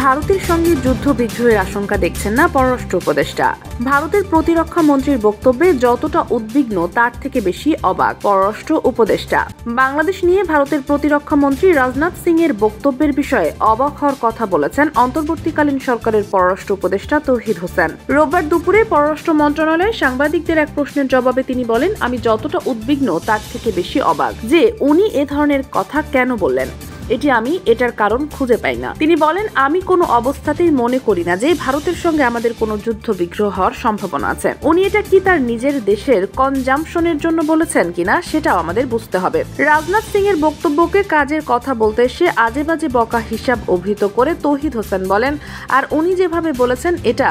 ভারতের সঙ্গে যুদ্ধ বিগ্রহের আশঙ্কা দেখছেন না পররাষ্ট্র উপদেষ্টা। ভারতের প্রতিরক্ষা মন্ত্রীর বক্তব্যে যতটা উদ্বিগ্ন তার থেকে বেশি অবাক পররাষ্ট্র উপদেষ্টা। বাংলাদেশ নিয়ে ভারতের প্রতিরক্ষা মন্ত্রী রাজনাথ সিং এর বক্তব্যের বিষয়ে অবাক হওয়ার কথা বলেছেন অন্তর্বর্তীকালীন সরকারের পররাষ্ট্র উপদেষ্টা তৌহিদ হোসেন। রোববার দুপুরে পররাষ্ট্র মন্ত্রণালয়ে সাংবাদিকদের এক প্রশ্নের জবাবে তিনি বলেন, আমি যতটা উদ্বিগ্ন তার থেকে বেশি অবাক যে উনি এ ধরনের কথা কেন বললেন। এটার কারণ খুঁজে পাই না। তিনি বলেন, আমি কোনো অবস্থাতেই মনে করি না যে ভারতের সঙ্গে আমাদের কোনো যুদ্ধ বিগ্রহ হওয়ার সম্ভাবনা আছে। উনি এটা কি তার নিজের দেশের কনজাম্পশনের জন্য বলেছেন কিনা সেটাও আমাদের বুঝতে হবে। রাজনাথ সিং এর বক্তব্যকে কাজের কথা বলতে এসে আজে বাজে বকা হিসাব অভিহিত করে তৌহিদ হোসেন বলেন, আর উনি যেভাবে বলেছেন এটা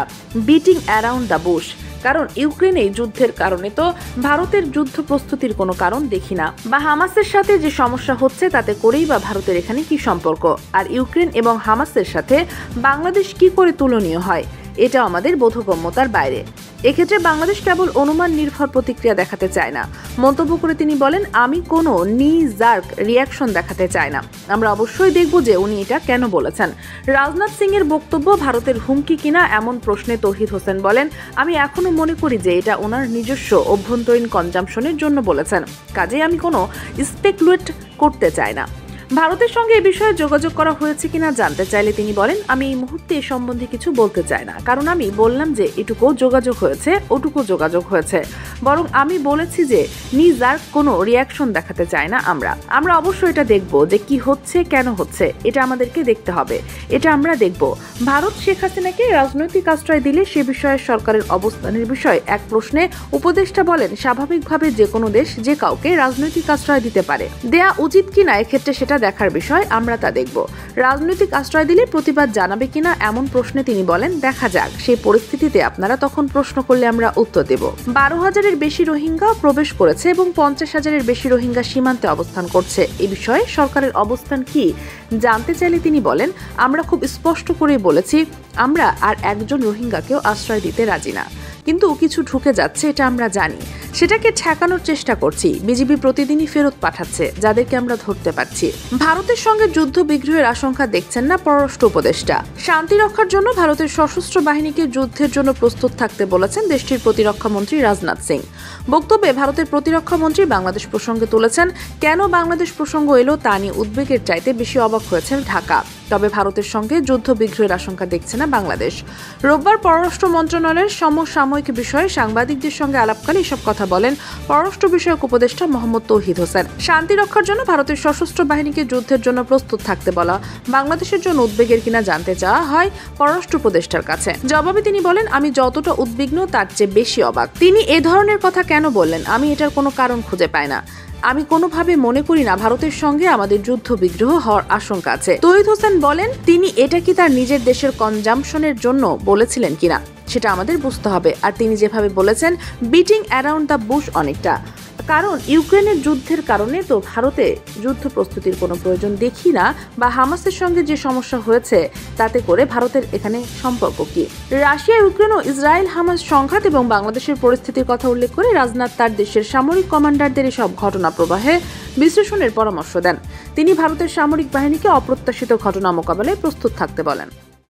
বিটিং অ্যারাউন্ড দ্য বুশ। কারণ ইউক্রেনে যুদ্ধের কারণে তো ভারতের যুদ্ধ প্রস্তুতির কোনো কারণ দেখি না, বা হামাসের সাথে যে সমস্যা হচ্ছে তাতে করেই বা ভারতের এখানে কি সম্পর্ক, আর ইউক্রেন এবং হামাসের সাথে বাংলাদেশ কি করে তুলনীয় হয় এটা আমাদের বোধগম্যতার বাইরে। এক্ষেত্রে বাংলাদেশ কেবল অনুমান নির্ভর প্রতিক্রিয়া দেখাতে চায় না। মন্তব্য করে তিনি বলেন, আমি কোনো নি-জার্ক রিয়াকশন দেখাতে চাই না। আমরা অবশ্যই দেখব যে উনি এটা কেন বলেছেন। রাজনাথ সিং এর বক্তব্য ভারতের হুমকি কিনা এমন প্রশ্নে তৌহিদ হোসেন বলেন, আমি এখনো মনে করি যে এটা ওনার নিজস্ব অভ্যন্তরীণ কনজাম্পশনের জন্য বলেছেন। কাজেই আমি কোনো স্পেকুলেট করতে চাই না। ভারতের সঙ্গে এ বিষয়ে যোগাযোগ করা হয়েছে কিনা জানতে চাইলে তিনি বলেন, আমি এই মুহূর্তে এ সম্বন্ধে কিছু বলতে চাই না। কারণ আমি বললাম যে এটুকু যোগাযোগ হয়েছে, ওটুকু যোগাযোগ হয়েছে। বরং আমি বলেছি যে নিজের কোনো রিয়াকশন দেখাতে চাই না। আমরা অবশ্যই এটা দেখব যে কি হচ্ছে, কেন হচ্ছে, এটা আমাদেরকে দেখতে হবে। এটা আমরা দেখব। ভারত শেখ হাসিনাকে রাজনৈতিক আশ্রয় দিলে সে বিষয়ে সরকারের অবস্থানের বিষয়ে এক প্রশ্নে উপদেষ্টা বলেন, স্বাভাবিকভাবে যে কোনো দেশ যে কাউকে রাজনৈতিক আশ্রয় দিতে পারে। দেয়া উচিত কিনা এক্ষেত্রে সেটা দেখার বিষয়, আমরা তা দেখব। রাজনৈতিক আশ্রয় দিলে প্রতিবাদ জানাবে কিনা এমন প্রশ্নে তিনি বলেন, দেখা যাক, সেই পরিস্থিতিতে আপনারা তখন প্রশ্ন করলে আমরা উত্তর দেব। 12,000-এর বেশি রোহিঙ্গা প্রবেশ করেছে এবং 50,000-এর বেশি রোহিঙ্গা সীমান্তে অবস্থান করছে। এই বিষয়ে সরকারের অবস্থান কি জানতে চাইলে তিনি বলেন, আমরা খুব স্পষ্ট করে বলেছি, আমরা আর একজন রোহিঙ্গাকেও আশ্রয় দিতে রাজি না। কিন্তু কিছু ঢুকে যাচ্ছে, এটা আমরা জানি। সেটাকে ঠেকানোর চেষ্টা করছি। বিজিবি প্রতিদিনই ফেরত পাঠাচ্ছে যাদেরকে আমরা ধরতে পারছি। ভারতের সঙ্গে যুদ্ধ বিগ্রহের আশঙ্কা দেখছেন না পররাষ্ট্র উপদেষ্টা। শান্তি রক্ষার জন্য ভারতের সশস্ত্র বাহিনীকে যুদ্ধের জন্য প্রস্তুত থাকতে বলেছেন দেশটির প্রতিরক্ষা মন্ত্রী রাজনাথ সিং। বক্তব্যে ভারতের প্রতিরক্ষা মন্ত্রী বাংলাদেশ প্রসঙ্গে তুলেছেন, কেন বাংলাদেশ প্রসঙ্গ এলো তা নিয়ে উদ্বেগের চাইতে বেশি অবাক হয়েছে ঢাকা। তবে ভারতের সঙ্গে যুদ্ধ বিগ্রহের আশঙ্কা দেখছে না বাংলাদেশ। রোববার পররাষ্ট্র মন্ত্রণালয়ের সমসাময়িক বিষয়ে সাংবাদিকদের সঙ্গে আলাপকালে এসব কথা বলেন পররাষ্ট্র বিষয়ক উপদেষ্টা মোহাম্মদ তৌহিদ হোসেন। শান্তি রক্ষার জন্য ভারতের সশস্ত্র বাহিনীকে যুদ্ধের জন্য প্রস্তুত থাকতে বলা বাংলাদেশের জন্য উদ্বেগের কিনা জানতে চাওয়া হয় পররাষ্ট্র উপদেষ্টার কাছে। জবাবে তিনি বলেন, আমি যতটা উদ্বিগ্ন তার চেয়ে বেশি অবাক। তিনি এ ধরনের কথা কেন বললেন, আমি এটার কোনো কারণ খুঁজে পাই না। আমি কোনোভাবে মনে করি না ভারতের সঙ্গে আমাদের যুদ্ধ বিগ্রহ হওয়ার আশঙ্কা আছে। তৌহিদ হোসেন বলেন, তিনি এটা কি তার নিজের দেশের কনজাম্পশনের জন্য বলেছিলেন কিনা সেটা আমাদের বুঝতে হবে। আর তিনি যেভাবে বলেছেন, বিটিং অ্যারাউন্ড দ্য বুশ অনেকটা। কারণ ইউক্রেনের যুদ্ধের কারণে তো ভারতে যুদ্ধ প্রস্তুতির কোনো প্রয়োজন দেখি না, বা হামাসের সঙ্গে যে সমস্যা হয়েছে তাতে করে ভারতের এখানে সম্পর্ক কি। রাশিয়া, ইউক্রেন ও ইসরায়েল হামাস সংঘাত এবং বাংলাদেশের পরিস্থিতির কথা উল্লেখ করে রাজনাথ তার দেশের সামরিক কমান্ডারদের এসব ঘটনা প্রবাহে বিশ্লেষণের পরামর্শ দেন। তিনি ভারতের সামরিক বাহিনীকে অপ্রত্যাশিত ঘটনা মোকাবেলায় প্রস্তুত থাকতে বলেন।